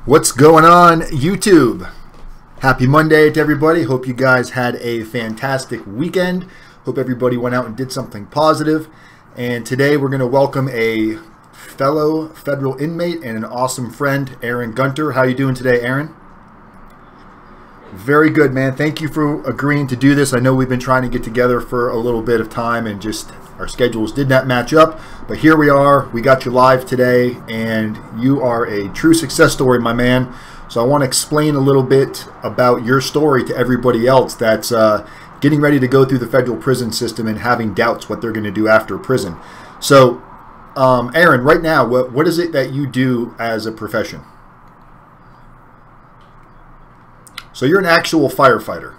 What's going on, YouTube? Happy Monday to everybody. Hope you guys had a fantastic weekend. Hope everybody went out and did something positive. And today we're going to welcome a fellow federal inmate and an awesome friend, Aaron Gunter. How you doing today, Aaron? Very good, man. Thank you for agreeing to do this. I know we've been trying to get together for a little bit of time and just our schedules did not match up, but here we are. We got you live today, and you are a true success story, my man. So I want to explain a little bit about your story to everybody else that's getting ready to go through the federal prison system and having doubts what they're going to do after prison. So, Aaron, right now, what is it that you do as a profession? So you're an actual firefighter.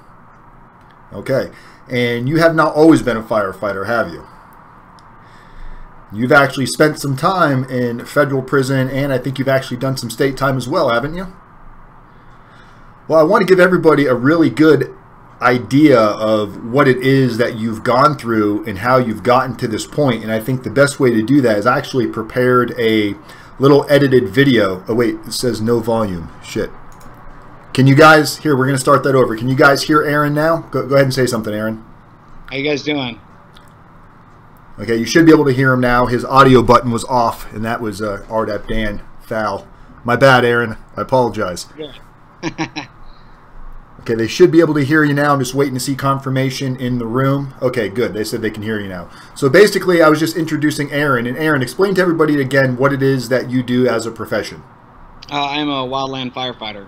Okay. And you have not always been a firefighter, have you? You've actually spent some time in federal prison, and I think you've actually done some state time as well, haven't you? Well, I want to give everybody a really good idea of what it is that you've gone through and how you've gotten to this point. And I think the best way to do that is I actually prepared a little edited video. Oh, wait, it says no volume. Shit. Can you guys, here, we're going to start that over. Can you guys hear Aaron now? Go ahead and say something, Aaron. How you guys doing? Okay, you should be able to hear him now. His audio button was off, and that was rdapdan foul. My bad, Aaron. I apologize. Good. Okay, they should be able to hear you now. I'm just waiting to see confirmation in the room. Okay, good. They said they can hear you now. So basically, I was just introducing Aaron. And Aaron, explain to everybody again what it is that you do as a profession. I'm a wildland firefighter.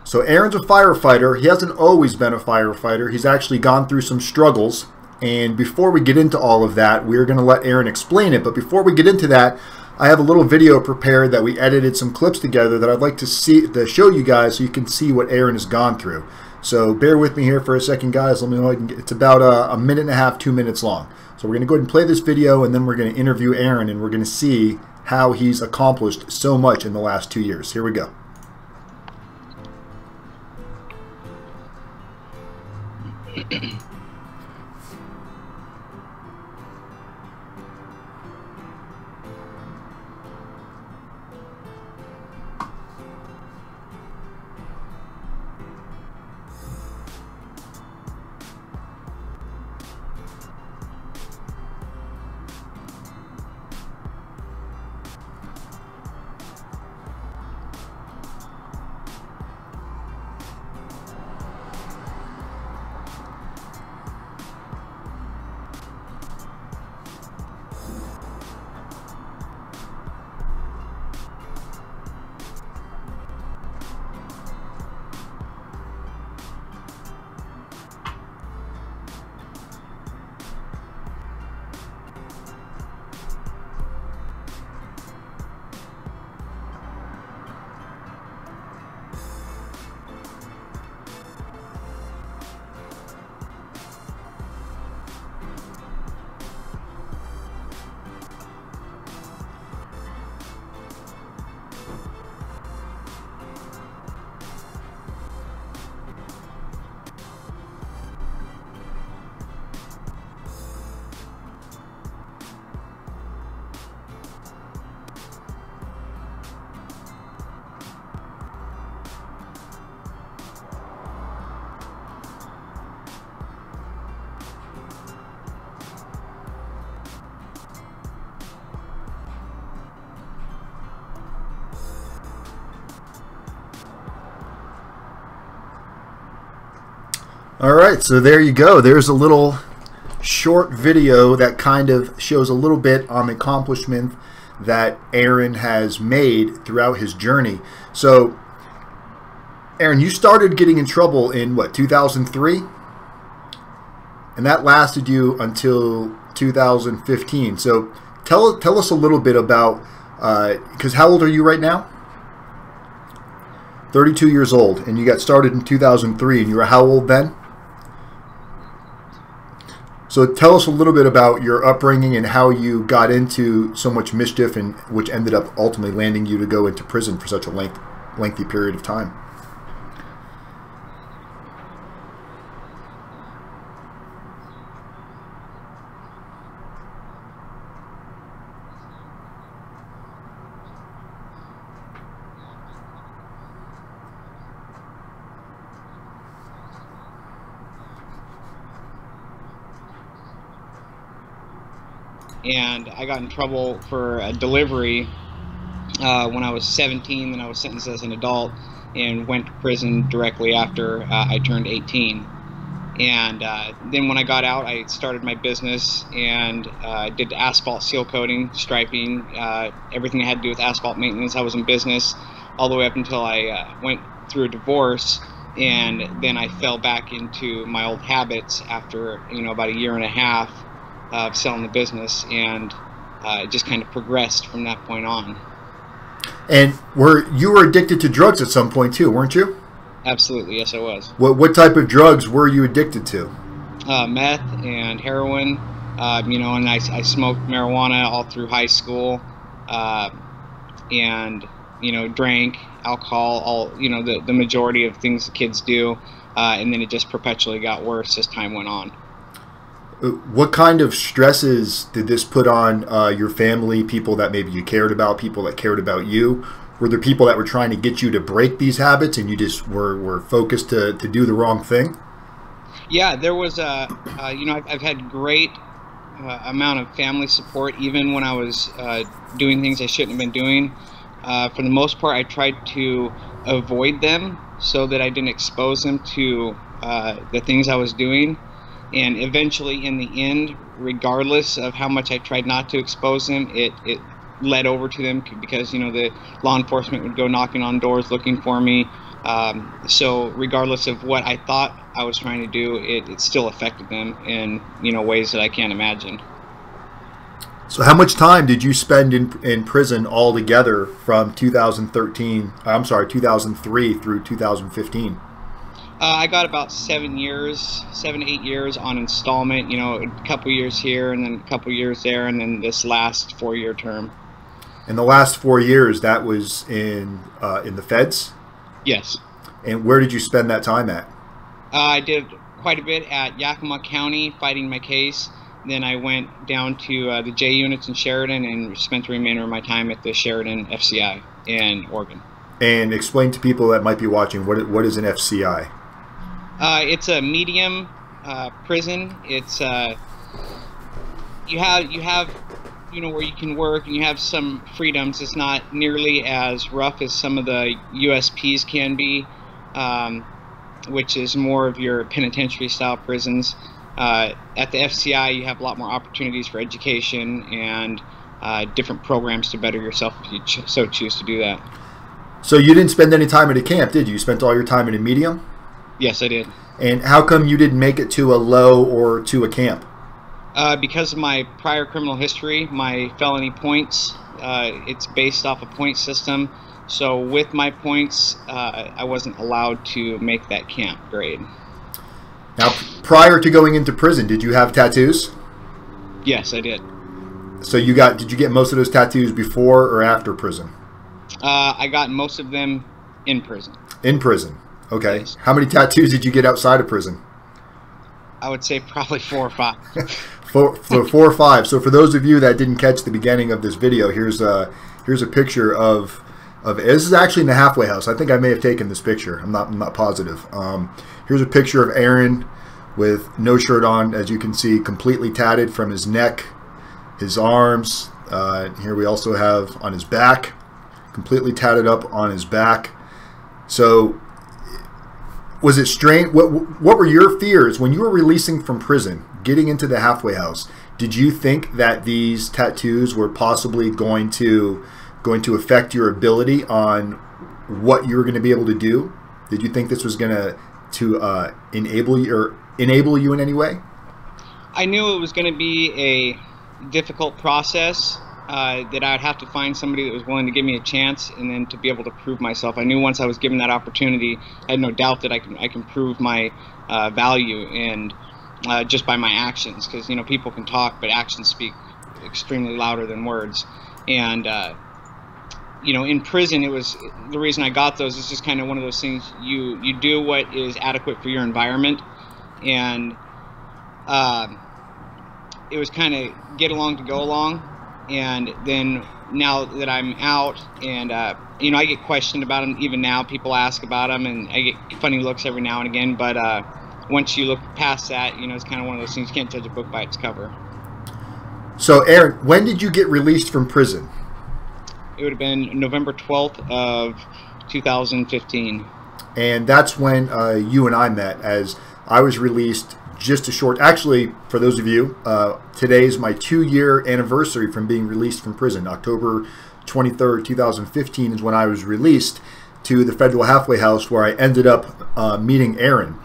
So Aaron's a firefighter. He hasn't always been a firefighter. He's actually gone through some struggles. And before we get into all of that, we're going to let Aaron explain it. But before we get into that, I have a little video prepared that we edited some clips together that I'd like to show you guys so you can see what Aaron has gone through. So bear with me here for a second, guys. Let me know. It's about a minute and a half, 2 minutes long. So we're going to go ahead and play this video, and then we're going to interview Aaron, and we're going to see how he's accomplished so much in the last 2 years. Here we go. Alright, so there you go. There's a little short video that kind of shows a little bit on the accomplishment that Aaron has made throughout his journey. So, Aaron, you started getting in trouble in, what, 2003? And that lasted you until 2015. So, tell us a little bit about, because how old are you right now? 32 years old, and you got started in 2003, and you were how old then? So tell us a little bit about your upbringing and how you got into so much mischief, and which ended up ultimately landing you to go into prison for such a lengthy period of time. and I got in trouble for a delivery when I was 17. Then I was sentenced as an adult and went to prison directly after I turned 18. And then when I got out, I started my business and did asphalt seal coating, striping, everything that had to do with asphalt maintenance. I was in business all the way up until I went through a divorce, and then I fell back into my old habits after about a year and a half of selling the business, and it just kind of progressed from that point on. And you were addicted to drugs at some point too, weren't you? Absolutely, yes, I was. What type of drugs were you addicted to? Meth and heroin, and I smoked marijuana all through high school, and drank alcohol, all the majority of things the kids do, and then it just perpetually got worse as time went on. What kind of stresses did this put on your family, people that maybe you cared about, people that cared about you? Were there people that were trying to get you to break these habits and you just were focused to do the wrong thing? Yeah, there was I've had great amount of family support even when I was doing things I shouldn't have been doing. For the most part, I tried to avoid them so that I didn't expose them to the things I was doing. And eventually, in the end, regardless of how much I tried not to expose them, it led over to them because the law enforcement would go knocking on doors looking for me. So regardless of what I thought I was trying to do, it still affected them in ways that I can't imagine. So how much time did you spend in prison altogether from 2003 through 2015? I got about 7 to 8 years on installment, a couple years here and then a couple years there, and then this last 4-year term. In the last 4 years, that was in the feds? Yes. And where did you spend that time at? I did quite a bit at Yakima County fighting my case. Then I went down to the J units in Sheridan and spent the remainder of my time at the Sheridan FCI in Oregon. And explain to people that might be watching, what is an FCI? It's a medium prison. It's you have where you can work and you have some freedoms. It's not nearly as rough as some of the USPs can be, which is more of your penitentiary style prisons. At the FCI, you have a lot more opportunities for education and different programs to better yourself if you so choose to do that. So you didn't spend any time at a camp, did you? You spent all your time in a medium? Yes, I did. And how come you didn't make it to a low or to a camp? Because of my prior criminal history, my felony points, it's based off a point system. So with my points, I wasn't allowed to make that camp grade. Now, prior to going into prison, did you have tattoos? Yes, I did. So did you get most of those tattoos before or after prison? I got most of them in prison. In prison. Okay. Yes. How many tattoos did you get outside of prison? I would say probably 4 or 5. Four or five. So for those of you that didn't catch the beginning of this video, here's a picture of this is actually in the halfway house. I think I may have taken this picture. I'm not positive. Here's a picture of Aaron with no shirt on, as you can see, completely tatted from his neck, his arms. Here we also have on his back, completely tatted up on his back. So was it strange? What were your fears when you were releasing from prison, getting into the halfway house? Did you think that these tattoos were possibly going to affect your ability on what you were going to be able to do? Did you think this was going to enable you in any way? I knew it was going to be a difficult process, that I would have to find somebody that was willing to give me a chance and then to be able to prove myself. I knew once I was given that opportunity, I had no doubt that I can prove my value, and just by my actions, because people can talk but actions speak extremely louder than words. And in prison, it was the reason I got those is just kind of one of those things, you do what is adequate for your environment, and it was kind of get along to go along. And then now that I'm out, and I get questioned about them even now. People ask about them, and I get funny looks every now and again. But once you look past that, it's kind of one of those things, you can't judge a book by its cover. So, Aaron, when did you get released from prison? It would have been November 12th of 2015. And that's when you and I met, as I was released just a short... Actually, for those of you, today's my 2-year anniversary from being released from prison. October 23rd, 2015 is when I was released to the federal halfway house, where I ended up meeting Aaron.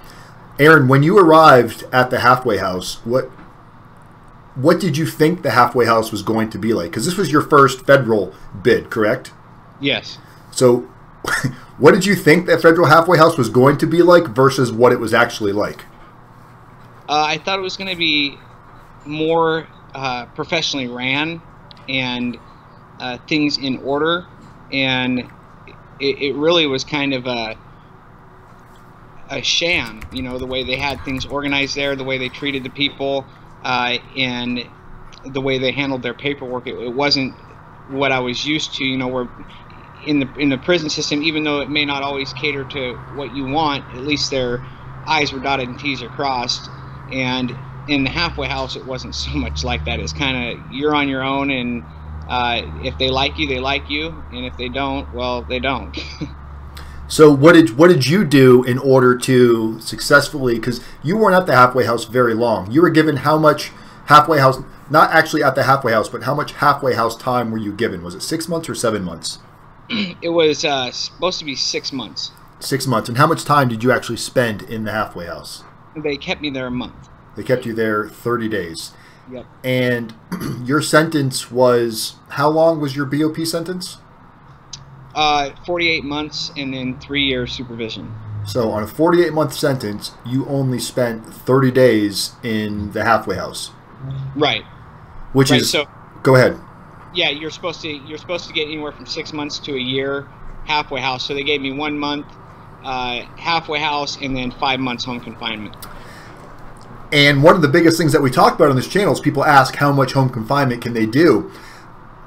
Aaron, when you arrived at the halfway house, what did you think the halfway house was going to be like? Because this was your first federal bid, correct? Yes. So what did you think that federal halfway house was going to be like versus what it was actually like? I thought it was going to be more professionally ran and things in order, and it really was kind of a sham, you know, the way they had things organized there, the way they treated the people, and the way they handled their paperwork. It wasn't what I was used to, you know, where in the prison system, even though it may not always cater to what you want, at least their I's were dotted and T's are crossed. And in the halfway house, it wasn't so much like that. It's kind of, you're on your own, and if they like you, they like you, and if they don't, well, they don't. So what did you do in order to successfully, because you weren't at the halfway house very long. You were given how much halfway house, not actually at the halfway house, but how much halfway house time were you given? Was it 6 months or 7 months? It was supposed to be 6 months. 6 months. And how much time did you actually spend in the halfway house? They kept me there a month. They kept you there 30 days. Yep. And your sentence was, how long was your BOP sentence? 48 months and then 3 years supervision. So on a 48-month sentence, you only spent 30 days in the halfway house. Right. Which is, so, go ahead. Yeah, you're supposed to get anywhere from 6 months to a year halfway house. So they gave me 1 month halfway house and then 5 months home confinement. And one of the biggest things that we talk about on this channel is people ask how much home confinement can they do.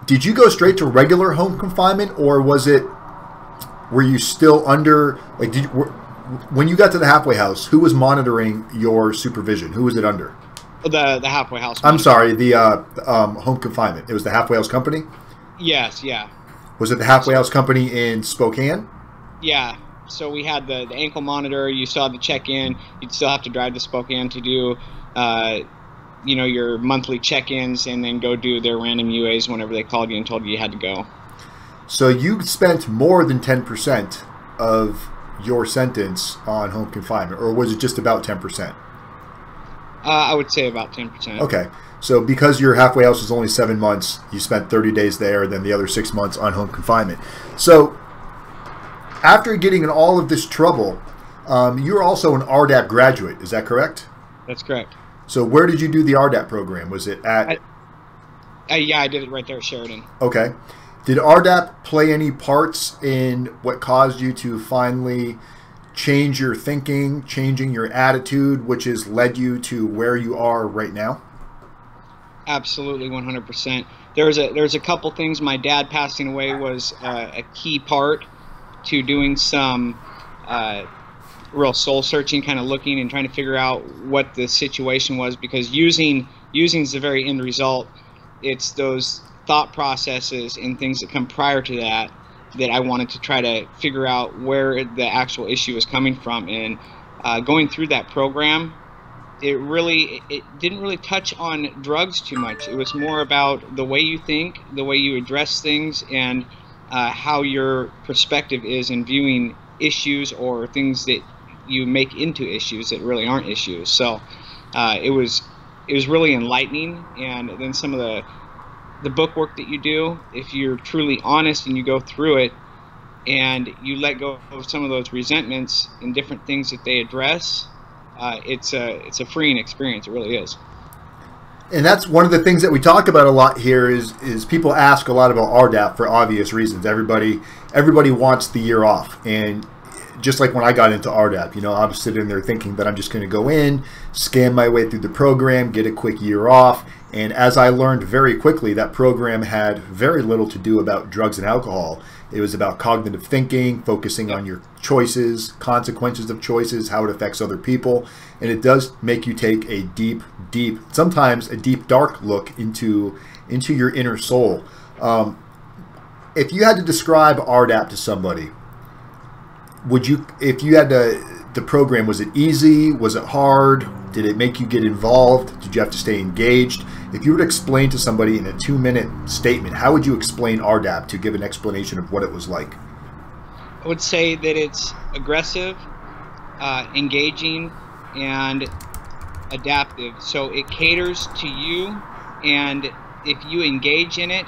Did you go straight to regular home confinement, or were you still under, like, when you got to the halfway house, who was monitoring your supervision? Who was it under? The halfway house. I'm sorry, the home confinement. It was the halfway house company? Yes, yeah. Was it the halfway house company in Spokane? Yeah. So we had the ankle monitor. You still had to check in. You'd still have to drive to Spokane to do, you know, your monthly check-ins, and then go do their random UAs whenever they called you and told you had to go. So you spent more than 10% of your sentence on home confinement, or was it just about 10%? I would say about 10%. Okay. So because your halfway house was only 7 months, you spent 30 days there, then the other 6 months on home confinement. So after getting in all of this trouble, you're also an RDAP graduate. Is that correct? That's correct. So where did you do the RDAP program? Was it at... yeah, I did it right there at Sheridan. Okay. Did RDAP play any parts in what caused you to finally change your thinking, changing your attitude, which has led you to where you are right now? Absolutely, 100%. There's a couple things. My dad passing away was a key part to doing some real soul searching, kind of looking and trying to figure out what the situation was, because using is the very end result. It's those thought processes and things that come prior to that I wanted to try to figure out where the actual issue is coming from. And going through that program, it didn't really touch on drugs too much. It was more about the way you think, the way you address things, and how your perspective is in viewing issues or things that you make into issues that really aren't issues. So it was really enlightening. And then some of the book work that you do, if you're truly honest and you go through it and you let go of some of those resentments and different things that they address, it's a freeing experience. It really is. And that's one of the things that we talk about a lot here is people ask a lot about RDAP for obvious reasons. Everybody wants the year off. And just like when I got into RDAP, you know, I was sitting there thinking that I'm just going to go in, scan my way through the program, get a quick year off. And as I learned very quickly, that program had very little to do about drugs and alcohol. It was about cognitive thinking, focusing on your choices, consequences of choices, how it affects other people. And it does make you take a deep, sometimes a deep, dark look into your inner soul. If you had to describe RDAP to somebody, would you, if you had the program, was it easy? Was it hard? Did it make you get involved? Did you have to stay engaged? If you were to explain to somebody in a 2-minute statement, how would you explain RDAP to give an explanation of what it was like? I would say that it's aggressive, engaging, and adaptive. So it caters to you, and if you engage in it,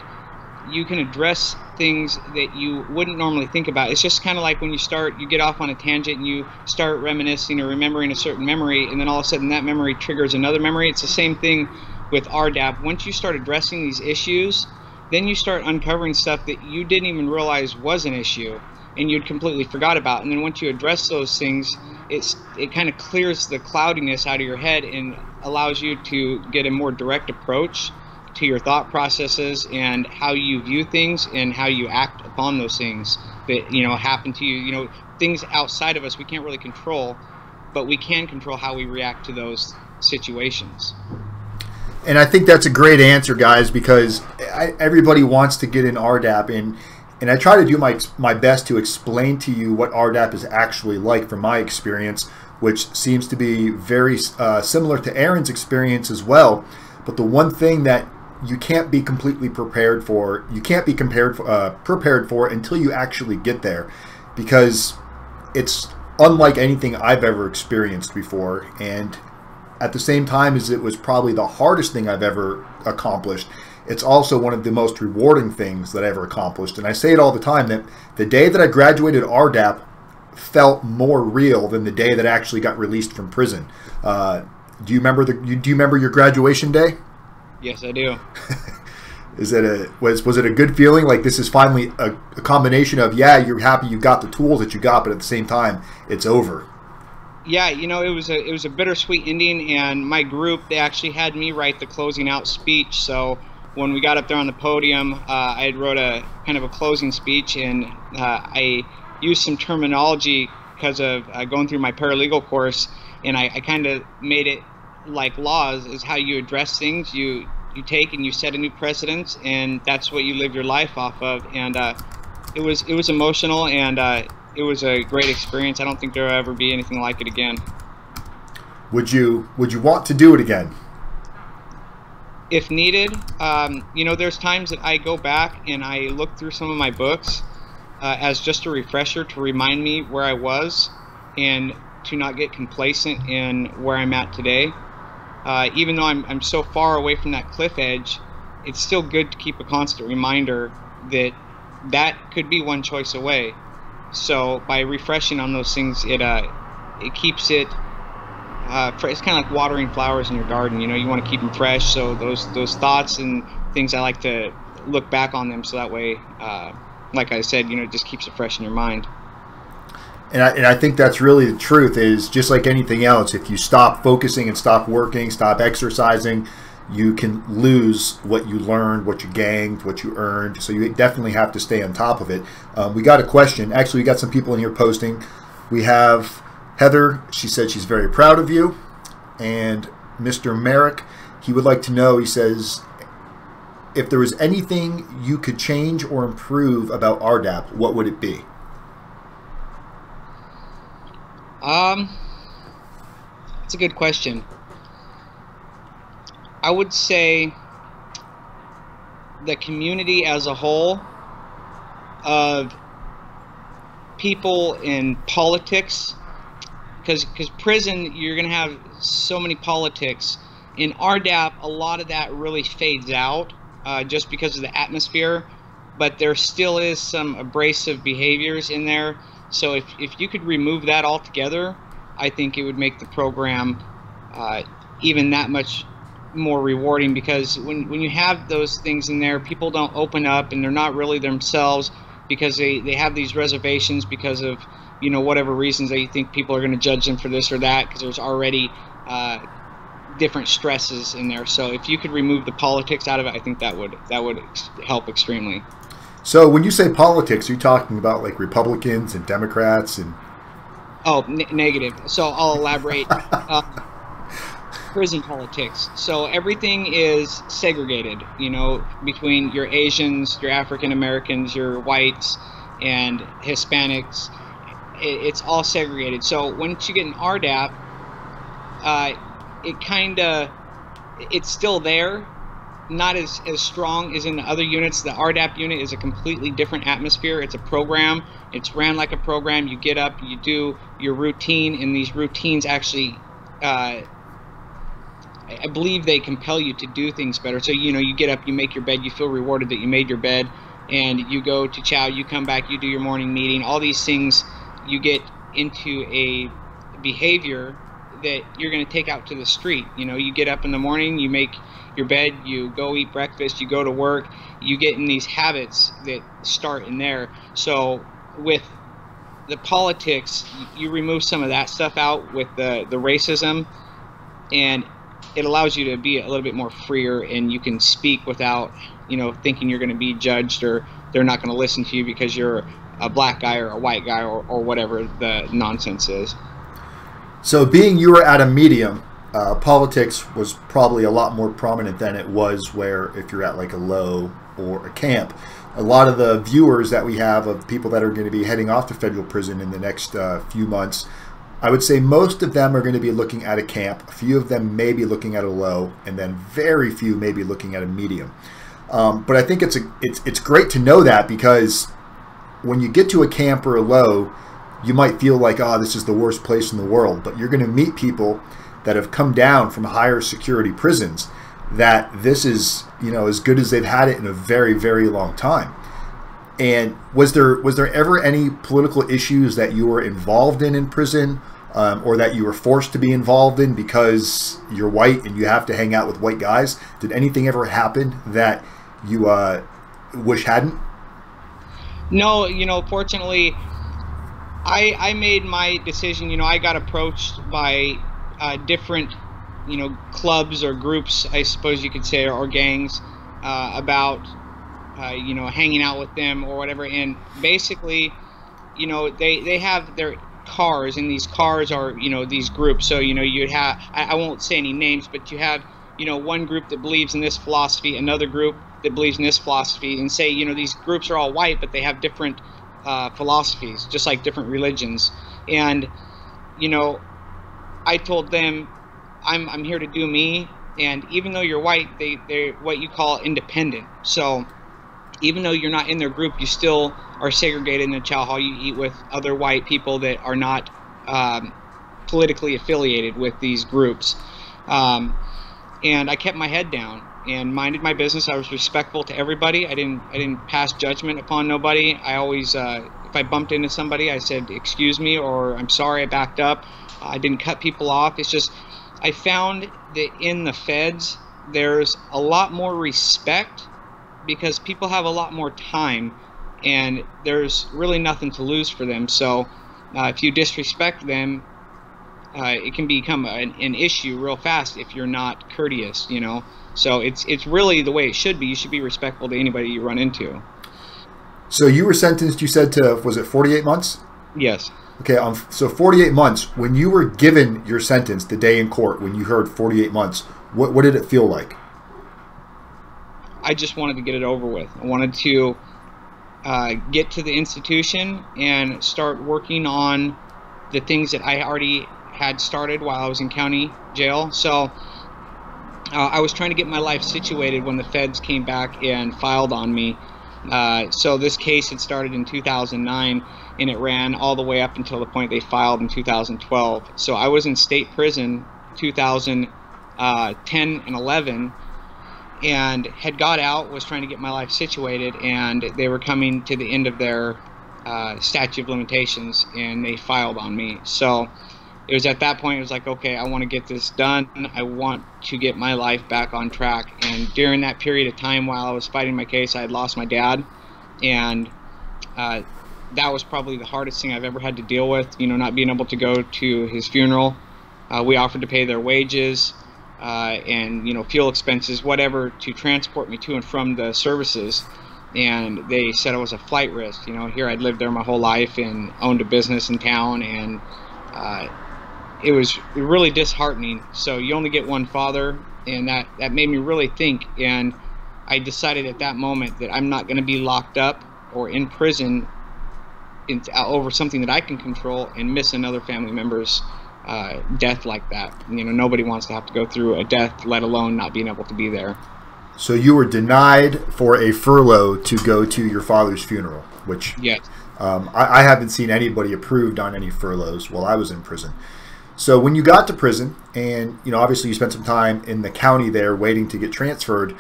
you can address things that you wouldn't normally think about. It's just kind of like when you get off on a tangent and you start reminiscing or remembering a certain memory, and then all of a sudden that memory triggers another memory. It's the same thing with RDAP. Once you start addressing these issues, then you start uncovering stuff that you didn't even realize was an issue and you'd completely forgot about. And then once you address those things, it kind of clears the cloudiness out of your head and allows you to get a more direct approach to your thought processes and how you view things and how you act upon those things that happen to you. Things outside of us we can't really control, but we can control how we react to those situations. And I think that's a great answer, guys, because everybody wants to get in RDAP, and I try to do my best to explain to you what RDAP is actually like from my experience, which seems to be very similar to Aaron's experience as well. But the one thing that you can't be completely prepared for, prepared for until you actually get there, because it's unlike anything I've ever experienced before. And at the same time as it was probably the hardest thing I've ever accomplished, it's also one of the most rewarding things that I ever accomplished. And I say it all the time that the day that I graduated RDAP felt more real than the day that I actually got released from prison. Do you remember your graduation day? Yes, I do. Was it a good feeling? Like, this is finally a combination of, yeah, you're happy you got the tools that you got, but at the same time, it's over. Yeah, it was a bittersweet ending, and my group, they actually had me write the closing out speech. So when we got up there on the podium, I had wrote a kind of a closing speech, and I used some terminology because of going through my paralegal course, and I kind of made it like laws is how you address things. You take and you set a new precedence, and that's what you live your life off of. And it was emotional, and it was a great experience. I don't think there'll ever be anything like it again. Would you want to do it again? If needed. There's times that I go back and I look through some of my books as just a refresher to remind me where I was and to not get complacent in where I'm at today. Even though I'm so far away from that cliff edge, it's still good to keep a constant reminder that that could be one choice away. So by refreshing on those things, it keeps it it's kind of like watering flowers in your garden. You want to keep them fresh. So those thoughts and things, I like to look back on them, so that way, like I said, it just keeps it fresh in your mind. And I think that's really the truth, is just like anything else, if you stop focusing and stop working, stop exercising, you can lose what you learned, what you gained, what you earned. So you definitely have to stay on top of it. We got a question. Actually, we got some people in here posting. We have Heather. She said she's very proud of you. And Mr. Merrick, he would like to know, he says, if there was anything you could change or improve about RDAP, what would it be? It's a good question. I would say the community as a whole of people in politics, because prison, you're going to have so many politics. In RDAP, a lot of that really fades out just because of the atmosphere, but there still is some abrasive behaviors in there. So if you could remove that altogether, I think it would make the program even that much more rewarding, because when you have those things in there, people don't open up and they're not really themselves because they have these reservations because of whatever reasons they think people are going to judge them for this or that, because there's already different stresses in there. So if you could remove the politics out of it, I think that would help extremely. So when you say politics, you're talking about like Republicans and Democrats and... Oh, negative. So I'll elaborate. Prison politics. So everything is segregated, you know, between your Asians, your African Americans, your whites, and Hispanics. It's all segregated. So once you get an RDAP, it's still there, not as strong as in the other units. The RDAP unit is a completely different atmosphere. It's a program. It's ran like a program. You get up, you do your routine, and these routines actually, I believe they compel you to do things better. So, you know, you get up, you make your bed, you feel rewarded that you made your bed, and you go to chow, you come back, you do your morning meeting. All these things, you get into a behavior that you're going to take out to the street. You know, you get up in the morning, you make your bed, you go eat breakfast, you go to work, you get in these habits that start in there. So with the politics, you remove some of that stuff out with the racism, and it allows you to be a little bit more freer, and you can speak without, you know, thinking you're going to be judged, or they're not going to listen to you because you're a black guy or a white guy, or whatever the nonsense is. So being you were at a medium, politics was probably a lot more prominent than it was where if you're at like a low or a camp. A lot of the viewers that we have of people that are going to be heading off to federal prison in the next few months, I would say most of them are going to be looking at a camp. A few of them may be looking at a low, and then very few may be looking at a medium. But I think it's great to know that, because when you get to a camp or a low, you might feel like, oh, this is the worst place in the world. But you're going to meet people that have come down from higher security prisons that this is, you know, as good as they've had it in a very, very long time. And was there ever any political issues that you were involved in prison, or that you were forced to be involved in because you're white and you have to hang out with white guys? Did anything ever happen that you wish hadn't? No, you know, fortunately, I made my decision. You know, I got approached by different, you know, clubs or groups, I suppose you could say, or gangs, about you know, hanging out with them or whatever. And basically, you know, they have their cars, and these cars are, you know, these groups. So, you know, you'd have, I won't say any names, but you have, you know, one group that believes in this philosophy, another group that believes in this philosophy, and say, you know, these groups are all white, but they have different philosophies, just like different religions. And, you know, I told them, I'm here to do me, and even though you're white, they're what you call independent. So even though you're not in their group, you still are segregated in the chow hall. You eat with other white people that are not politically affiliated with these groups. And I kept my head down and minded my business. I was respectful to everybody. I didn't pass judgment upon nobody. I always, if I bumped into somebody, I said, excuse me, or I'm sorry, I backed up. I didn't cut people off. It's just, I found that in the feds, there's a lot more respect, because people have a lot more time, and there's really nothing to lose for them. So if you disrespect them, it can become an issue real fast if you're not courteous, you know. So it's really the way it should be. You should be respectful to anybody you run into. So you were sentenced, you said, to, was it 48 months? Yes. Okay, so 48 months. When you were given your sentence the day in court, when you heard 48 months, what did it feel like? I just wanted to get it over with. I wanted to get to the institution and start working on the things that I already had started while I was in county jail. So I was trying to get my life situated when the feds came back and filed on me. So this case had started in 2009, and it ran all the way up until the point they filed in 2012. So I was in state prison 2010 and 11, and had got out, was trying to get my life situated, and they were coming to the end of their statute of limitations, and they filed on me. So it was at that point, it was like, okay, I want to get this done. I want to get my life back on track. And during that period of time while I was fighting my case, I had lost my dad, and that was probably the hardest thing I've ever had to deal with, you know, not being able to go to his funeral. We offered to pay their wages, and, you know, fuel expenses, whatever, to transport me to and from the services. and they said I was a flight risk. You know, here I'd lived there my whole life and owned a business in town, and it was really disheartening. So you only get one father, and that made me really think. And I decided at that moment that I'm not going to be locked up or in prison over something that I can control and miss another family member's death like that. You know, nobody wants to have to go through a death, let alone not being able to be there. So you were denied for a furlough to go to your father's funeral, which yes. I haven't seen anybody approved on any furloughs while I was in prison. So when you got to prison, and you know, obviously you spent some time in the county there waiting to get transferred,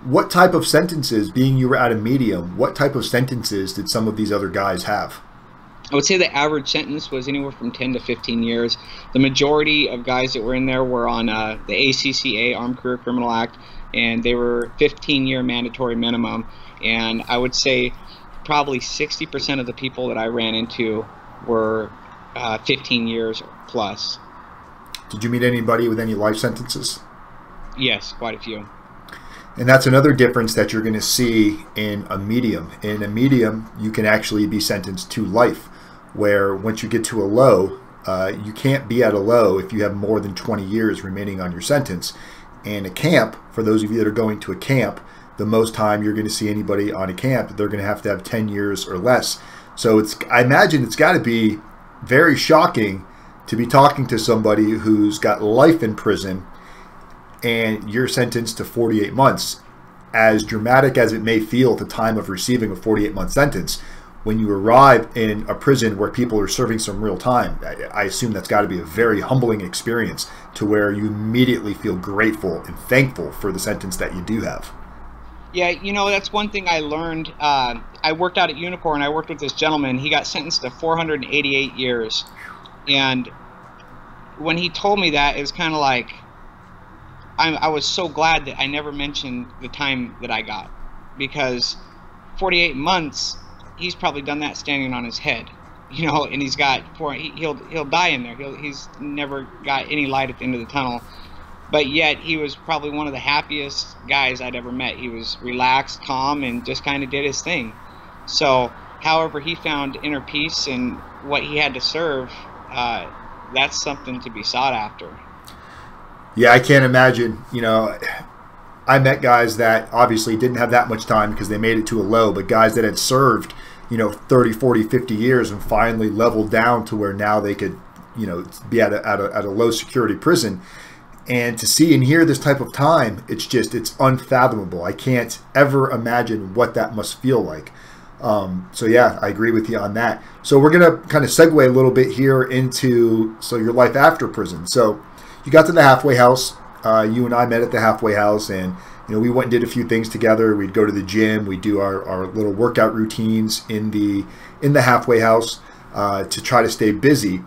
what type of sentences, being you were at a medium, what type of sentences did some of these other guys have? I would say the average sentence was anywhere from 10 to 15 years. The majority of guys that were in there were on the ACCA, Armed Career Criminal Act, and they were 15-year mandatory minimum. And I would say probably 60% of the people that I ran into were 15 years plus. Did you meet anybody with any life sentences? Yes, quite a few. And that's another difference that you're going to see in a medium. In a medium, you can actually be sentenced to life, where once you get to a low, you can't be at a low if you have more than 20 years remaining on your sentence. And a camp, for those of you that are going to a camp, the most time you're going to see anybody on a camp, they're going to have 10 years or less. So I imagine it's got to be very shocking to be talking to somebody who's got life in prison and you're sentenced to 48 months. As dramatic as it may feel at the time of receiving a 48-month sentence, when you arrive in a prison where people are serving some real time, I assume that's got to be a very humbling experience, to where you immediately feel grateful and thankful for the sentence that you do have. Yeah, you know, that's one thing I learned. I worked out at Unicorn. I worked with this gentleman. He got sentenced to 488 years. And when he told me that, it was kind of like, I was so glad that I never mentioned the time that I got, because 48 months, he's probably done that standing on his head, you know, and he's got he'll die in there. He's never got any light at the end of the tunnel, but yet he was probably one of the happiest guys I'd ever met. He was relaxed, calm, and just kind of did his thing. So, however he found inner peace and what he had to serve, that's something to be sought after. Yeah, I can't imagine. You know, I met guys that obviously didn't have that much time because they made it to a low, but guys that had served, you know, 30, 40, 50 years and finally leveled down to where now they could, you know, be at a low security prison. And to see and hear this type of time, it's unfathomable. I can't ever imagine what that must feel like. So yeah, I agree with you on that. So we're going to kind of segue a little bit here into your life after prison. So you got to the halfway house. You and I met at the halfway house, and you know, we went and did a few things together. We'd go to the gym. We'd do our little workout routines in the halfway house to try to stay busy.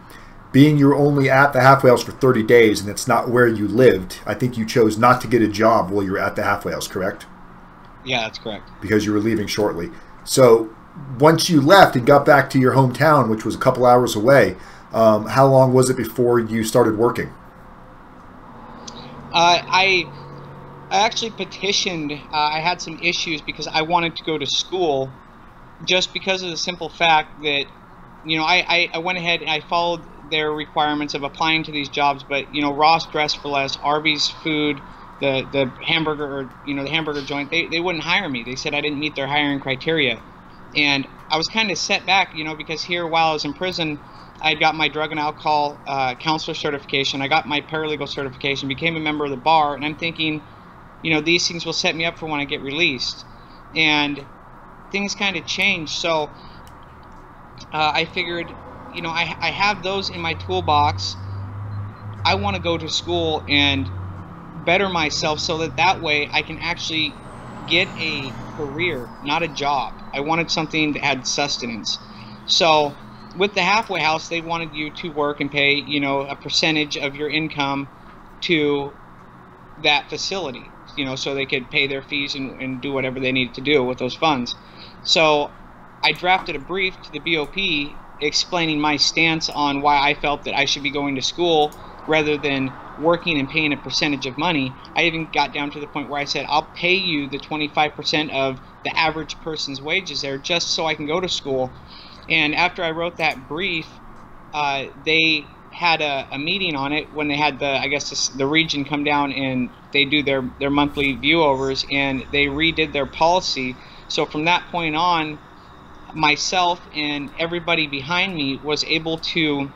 Being you're only at the halfway house for 30 days and it's not where you lived, I think you chose not to get a job while you were at the halfway house, correct? Yeah, that's correct. Because you were leaving shortly. So once you left and got back to your hometown, which was a couple hours away, how long was it before you started working? I actually petitioned. I had some issues because I wanted to go to school, just because of the simple fact that, you know, I went ahead and I followed their requirements of applying to these jobs, but you know, Ross Dress for Less, Arby's Food, the hamburger, or you know, the hamburger joint, they wouldn't hire me. They said I didn't meet their hiring criteria, and I was kind of set back, you know, because here while I was in prison, I got my drug and alcohol counselor certification. I got my paralegal certification, became a member of the bar, and I'm thinking, you know, these things will set me up for when I get released. And things kind of changed. So I figured, you know, I have those in my toolbox. I want to go to school and better myself so that way I can actually get a career, not a job. I wanted something that had sustenance. So with the halfway house, they wanted you to work and pay, you know, a percentage of your income to that facility, you know, so they could pay their fees and do whatever they needed to do with those funds. So I drafted a brief to the BOP explaining my stance on why I felt that I should be going to school rather than working and paying a percentage of money. I even got down to the point where I said, I'll pay you the 25% of the average person's wages there just so I can go to school. And after I wrote that brief, they had a meeting on it when they had the region come down and they do their monthly view overs, and they redid their policy. So from that point on, myself and everybody behind me was able to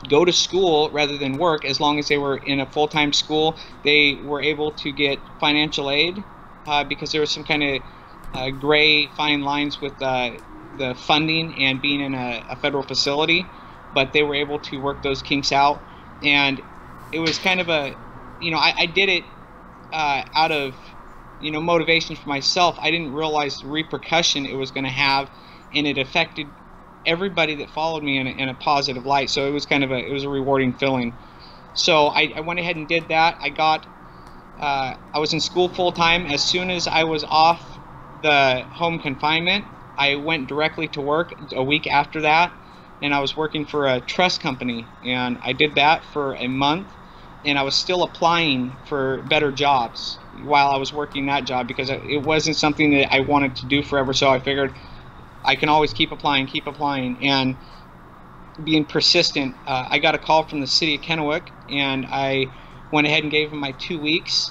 go to school rather than work. As long as they were in a full-time school, they were able to get financial aid because there was some kind of gray fine lines with the funding and being in a federal facility, but they were able to work those kinks out. And it was kind of a, I did it out of, motivation for myself. I didn't realize the repercussion it was going to have, and it affected everybody that followed me in a positive light. So it was it was a rewarding feeling. So I went ahead and did that. I was in school full time. As soon as I was off the home confinement, I went directly to work a week after that, and I was working for a trust company, and I did that for a month, and I was still applying for better jobs while I was working that job because it wasn't something that I wanted to do forever. So I figured I can always keep applying, and being persistent. I got a call from the city of Kennewick, and I went ahead and gave them my 2 weeks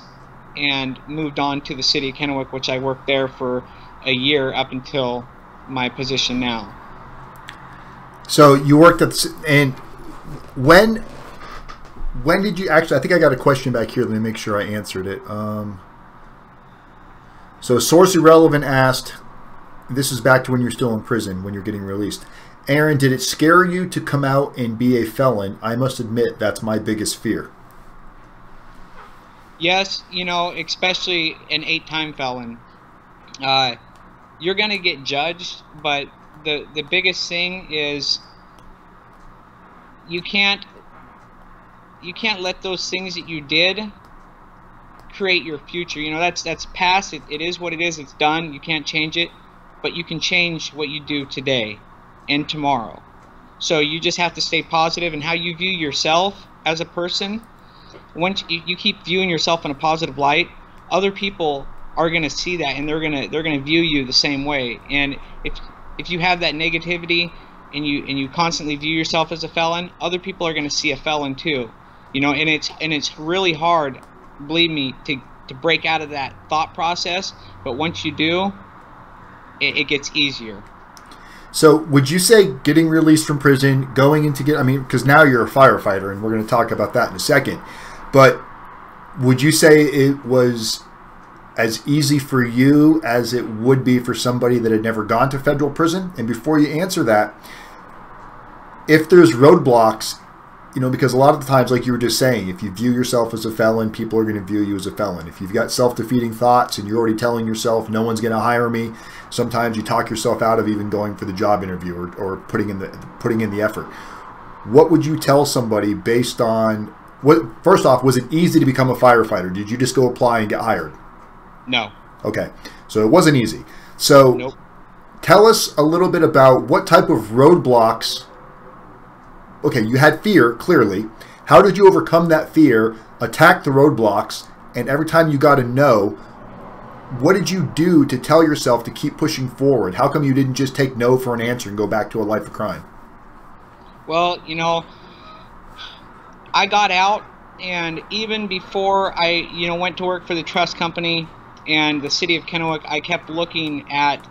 and moved on to the city of Kennewick, which I worked there for a year up until my position now. So you worked and when did you actually, I think I got a question back here. Let me make sure I answered it. So Source Irrelevant asked, this is back to when you're still in prison, when you're getting released. Aaron, did it scare you to come out and be a felon? I must admit, that's my biggest fear. Yes, especially an 8-time felon. You're going to get judged, but the biggest thing is you can't let those things that you did create your future. That's past. It is what it is. It's done. You can't change it. But you can change what you do today and tomorrow. So you just have to stay positive, and how you view yourself as a person. Once you keep viewing yourself in a positive light, other people are going to see that, and they're going to view you the same way. And if you have that negativity and you constantly view yourself as a felon, other people are going to see a felon too. And it's really hard, believe me, to break out of that thought process. But once you do, it gets easier. So would you say getting released from prison, going into because now you're a firefighter, and we're going to talk about that in a second, but would you say it was as easy for you as it would be for somebody that had never gone to federal prison? And before you answer that, if there's roadblocks, because a lot of the times, like you were just saying, if you view yourself as a felon, people are going to view you as a felon. If you've got self-defeating thoughts and you're already telling yourself, no one's going to hire me, sometimes you talk yourself out of even going for the job interview or putting in the effort. What would you tell somebody based on first off, was it easy to become a firefighter? Did you just go apply and get hired? No. Okay. So it wasn't easy. So nope. Tell us a little bit about what type of roadblocks. Okay, you had fear, clearly. How did you overcome that fear, attack the roadblocks, and every time you got a no, what did you do to tell yourself to keep pushing forward? How come you didn't just take no for an answer and go back to a life of crime? Well, I got out, and even before I, went to work for the trust company and the city of Kennewick, I kept looking at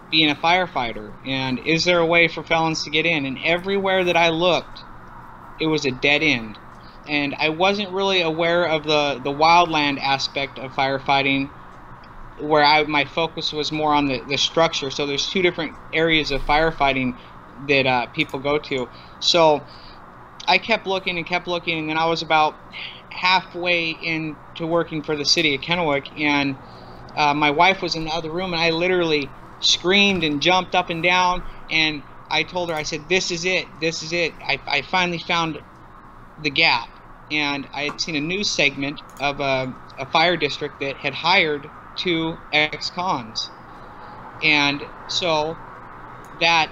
being a firefighter, and is there a way for felons to get in? And everywhere that I looked, it was a dead end. And I wasn't really aware of the wildland aspect of firefighting, where my focus was more on the structure. So there's two different areas of firefighting that people go to. So I kept looking, and then I was about halfway into working for the city of Kennewick, and my wife was in the other room, and I literally screamed and jumped up and down, and I told her, I said, this is it, I finally found the gap. And I had seen a news segment of a fire district that had hired 2 ex-cons, and so that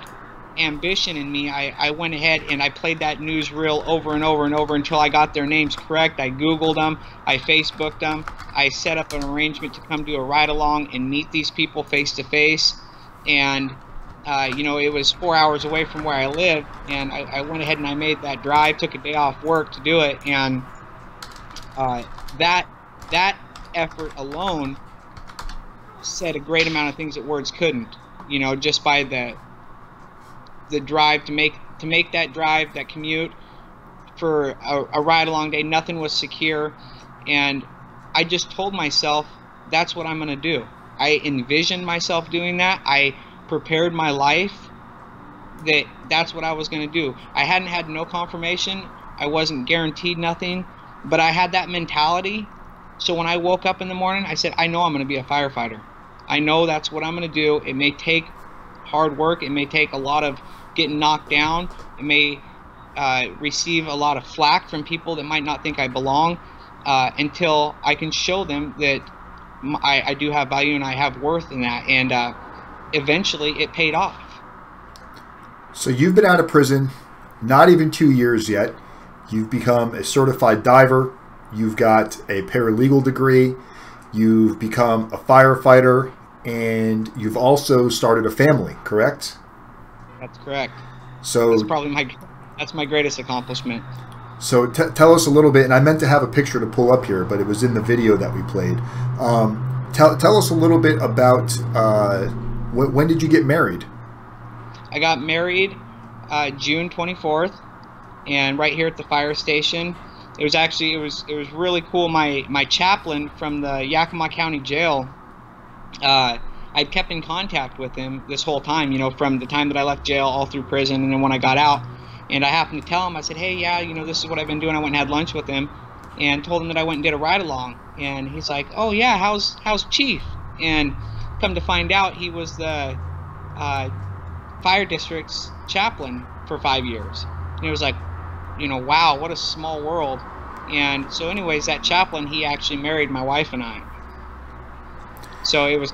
ambition in me, I went ahead and I played that newsreel over and over and over until I got their names correct. I Googled them, I Facebooked them, I set up an arrangement to come do a ride along and meet these people face to face. And you know, it was 4 hours away from where I lived, and I went ahead and I made that drive, took a day off work to do it, and that effort alone said a great amount of things that words couldn't. You know, just by the drive to make that drive, that commute for a ride along day, nothing was secure, and I just told myself that's what I'm going to do. I envisioned myself doing that. I prepared my life that that's what I was going to do. I hadn't had no confirmation. I wasn't guaranteed nothing, but I had that mentality. So when I woke up in the morning, I said, I know I'm going to be a firefighter. I know that's what I'm going to do. It may take hard work. It may take a lot of getting knocked down. It may receive a lot of flack from people that might not think I belong, until I can show them that I do have value and I have worth in that. And eventually it paid off. So you've been out of prison not even 2 years yet. You've become a certified diver. You've got a paralegal degree. You've become a firefighter, and you've also started a family, correct? That's correct. So that's probably my greatest accomplishment. So tell us a little bit, and I meant to have a picture to pull up here, but it was in the video that we played. Tell us a little bit about when did you get married? I got married June 24th, and right here at the fire station. It was actually it was really cool. My chaplain from the Yakima County Jail, I'd kept in contact with him this whole time, you know, from the time that I left jail all through prison, and then when I got out. And I happened to tell him, I said, hey, yeah, you know, this is what I've been doing. I went and had lunch with him and told him that I went and did a ride along. And he's like, oh yeah, how's Chief? And come to find out, he was the fire district's chaplain for 5 years. And it was like, you know, wow, what a small world. And so anyways, that chaplain, he actually married my wife and I. So it was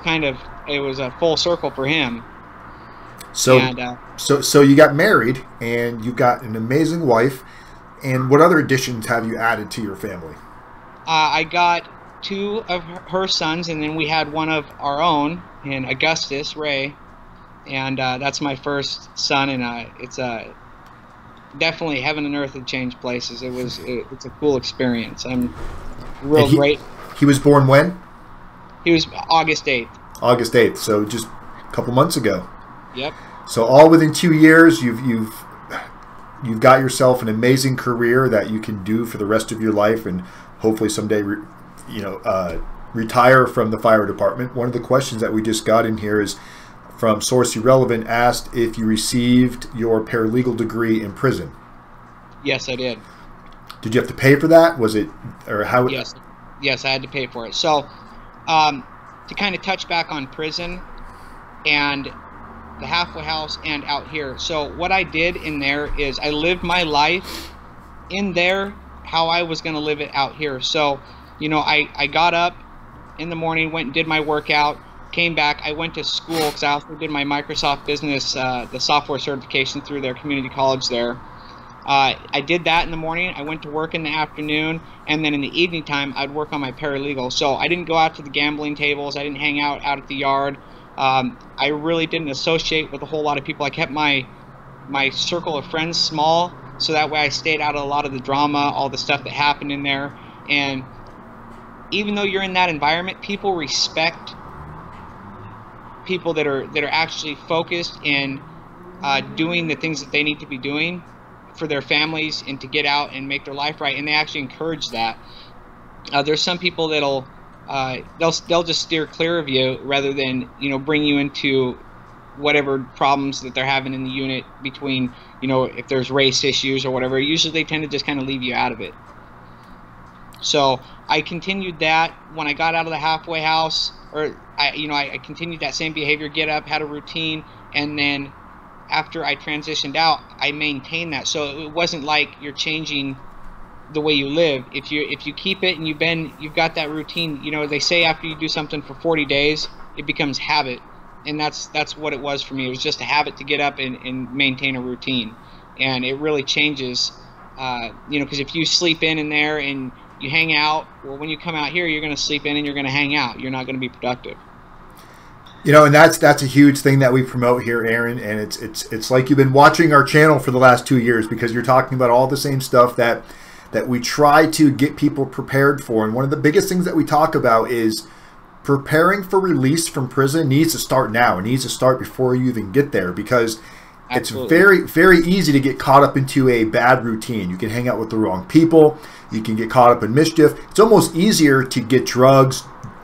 a full circle for him. So, and, so you got married, and you've got an amazing wife. And what other additions have you added to your family? I got 2 of her sons, and then we had one of our own, in Augustus Ray, and that's my first son. And it's definitely heaven and earth had changed places. It's a cool experience. I'm real great. He was born when? He was August 8th. August 8th. So just a couple months ago. Yep. So all within 2 years, you've got yourself an amazing career that you can do for the rest of your life, and hopefully someday, retire from the fire department. One of the questions that we just got in here is from Source Irrelevant, asked if you received your paralegal degree in prison. Yes, I did. Did you have to pay for that? Was it, or how? Yes, I had to pay for it. So, to kind of touch back on prison and the halfway house and out here. So what I did in there is I lived my life in there how I was going to live it out here. So, you know, I got up in the morning, went and did my workout, came back. I went to school because I also did my Microsoft Business, the software certification through their community college there. I did that in the morning. I went to work in the afternoon, and then in the evening time, I'd work on my paralegal. So I didn't go out to the gambling tables. I didn't hang out at the yard. I really didn't associate with a whole lot of people. I kept my circle of friends small, so that way I stayed out of a lot of the drama, all the stuff that happened in there. And even though you're in that environment, people respect people that are actually focused in doing the things that they need to be doing for their families and to get out and make their life right, and they actually encourage that. There's some people that'll they'll just steer clear of you rather than, you know, bring you into whatever problems that they're having in the unit between, you know, if there's race issues or whatever. Usually they tend to just kind of leave you out of it. So I continued that when I got out of the halfway house, or I continued that same behavior, get up, had a routine, and then after I transitioned out, I maintained that. So it wasn't like you're changing the way you live. If you keep it and you've got that routine, you know, they say after you do something for 40 days, it becomes habit. and that's what it was for me. It was just a habit to get up and maintain a routine, and it really changes. You know, because if you sleep in there and you hang out, well, when you come out here, you're going to sleep in and you're going to hang out. You're not going to be productive. You know, and that's a huge thing that we promote here, Aaron. And it's like you've been watching our channel for the last 2 years, because you're talking about all the same stuff that we try to get people prepared for. And one of the biggest things that we talk about is preparing for release from prison needs to start now. It needs to start before you even get there, because Absolutely. It's very, very easy to get caught up into a bad routine. You can hang out with the wrong people. You can get caught up in mischief. It's almost easier to get drugs,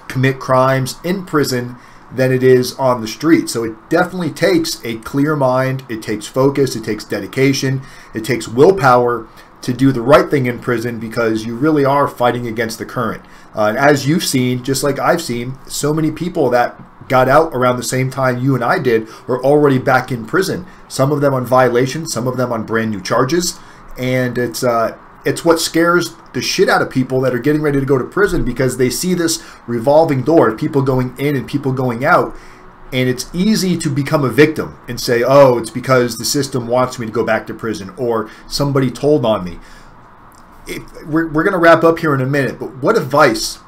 commit crimes in prison than it is on the street. So it definitely takes a clear mind. It takes focus. It takes dedication. It takes willpower to do the right thing in prison, because you really are fighting against the current. And as you've seen, just like I've seen, so many people that got out around the same time you and I did are already back in prison. Some of them on violations, some of them on brand new charges. And it's what scares the shit out of people that are getting ready to go to prison, because they see this revolving door of people going in and people going out. And it's easy to become a victim and say, oh, it's because the system wants me to go back to prison, or somebody told on me. We're going to wrap up here in a minute, but what advice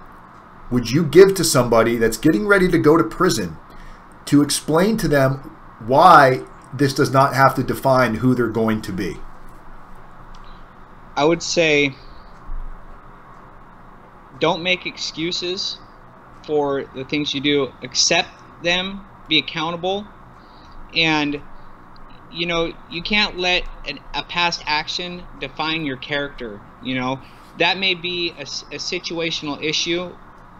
would you give to somebody that's getting ready to go to prison to explain to them why this does not have to define who they're going to be? I would say, don't make excuses for the things you do. Accept them, be accountable, and you know, you can't let a past action define your character. You know, that may be a situational issue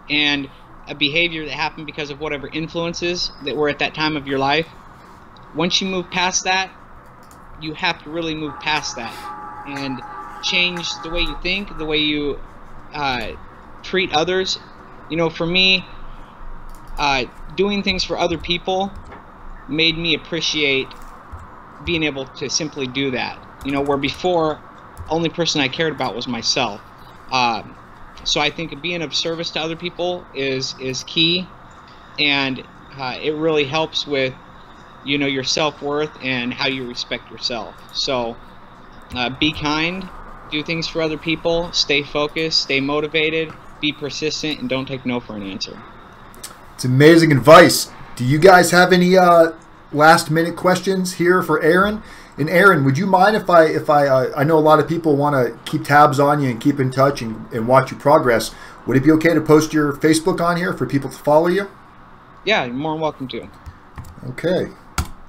and a behavior that happened because of whatever influences that were at that time of your life. Once you move past that, you have to really move past that and change the way you think, the way you treat others. You know, for me, doing things for other people made me appreciate being able to simply do that. You know, where before, only person I cared about was myself. So I think being of service to other people is key, and it really helps with, you know, your self-worth and how you respect yourself. So be kind, do things for other people, stay focused, stay motivated, be persistent, and don't take no for an answer. It's amazing advice. Do you guys have any last-minute questions here for Aaron? And Aaron, would you mind if I know a lot of people want to keep tabs on you and keep in touch and watch your progress. Would it be okay to post your Facebook on here for people to follow you? Yeah, you're more than welcome to. Okay.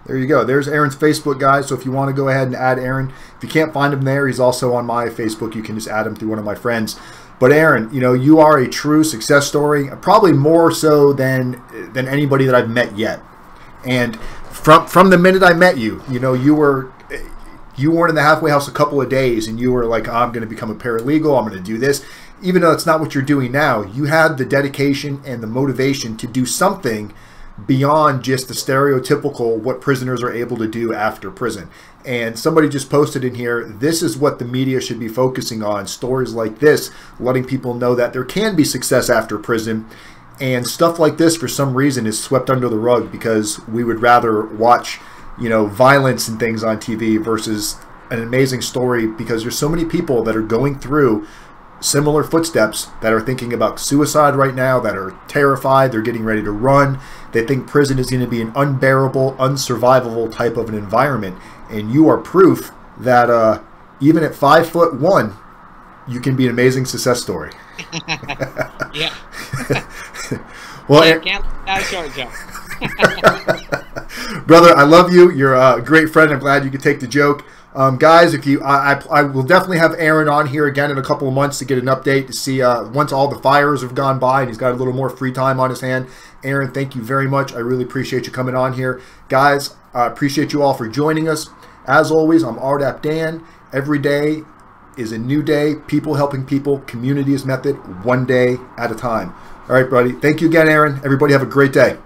There you go. There's Aaron's Facebook, guys. So if you want to go ahead and add Aaron, if you can't find him there, he's also on my Facebook. You can just add him through one of my friends. But Aaron, you know, you are a true success story, probably more so than anybody that I've met yet. And from the minute I met you, you know, you weren't in the halfway house a couple of days and you were like, oh, I'm going to become a paralegal, I'm going to do this. Even though it's not what you're doing now, you had the dedication and the motivation to do something beyond just the stereotypical what prisoners are able to do after prison. And somebody just posted in here, this is what the media should be focusing on, stories like this, letting people know that there can be success after prison. And stuff like this, for some reason, is swept under the rug because we would rather watch, you know, violence and things on TV versus an amazing story, because there's so many people that are going through similar footsteps that are thinking about suicide right now, that are terrified, they're getting ready to run. They think prison is going to be an unbearable, unsurvivable type of an environment. And you are proof that even at 5'1", you can be an amazing success story. Yeah. Well, can't that short jump. Brother, I love you. You're a great friend. I'm glad you could take the joke. Guys, if you, I will definitely have Aaron on here again in a couple of months to get an update to see once all the fires have gone by and he's got a little more free time on his hand. Aaron, thank you very much. I really appreciate you coming on here. Guys, I appreciate you all for joining us. As always, I'm rdapdan. Every day is a new day. People helping people. Community is method. One day at a time. All right, buddy. Thank you again, Aaron. Everybody have a great day.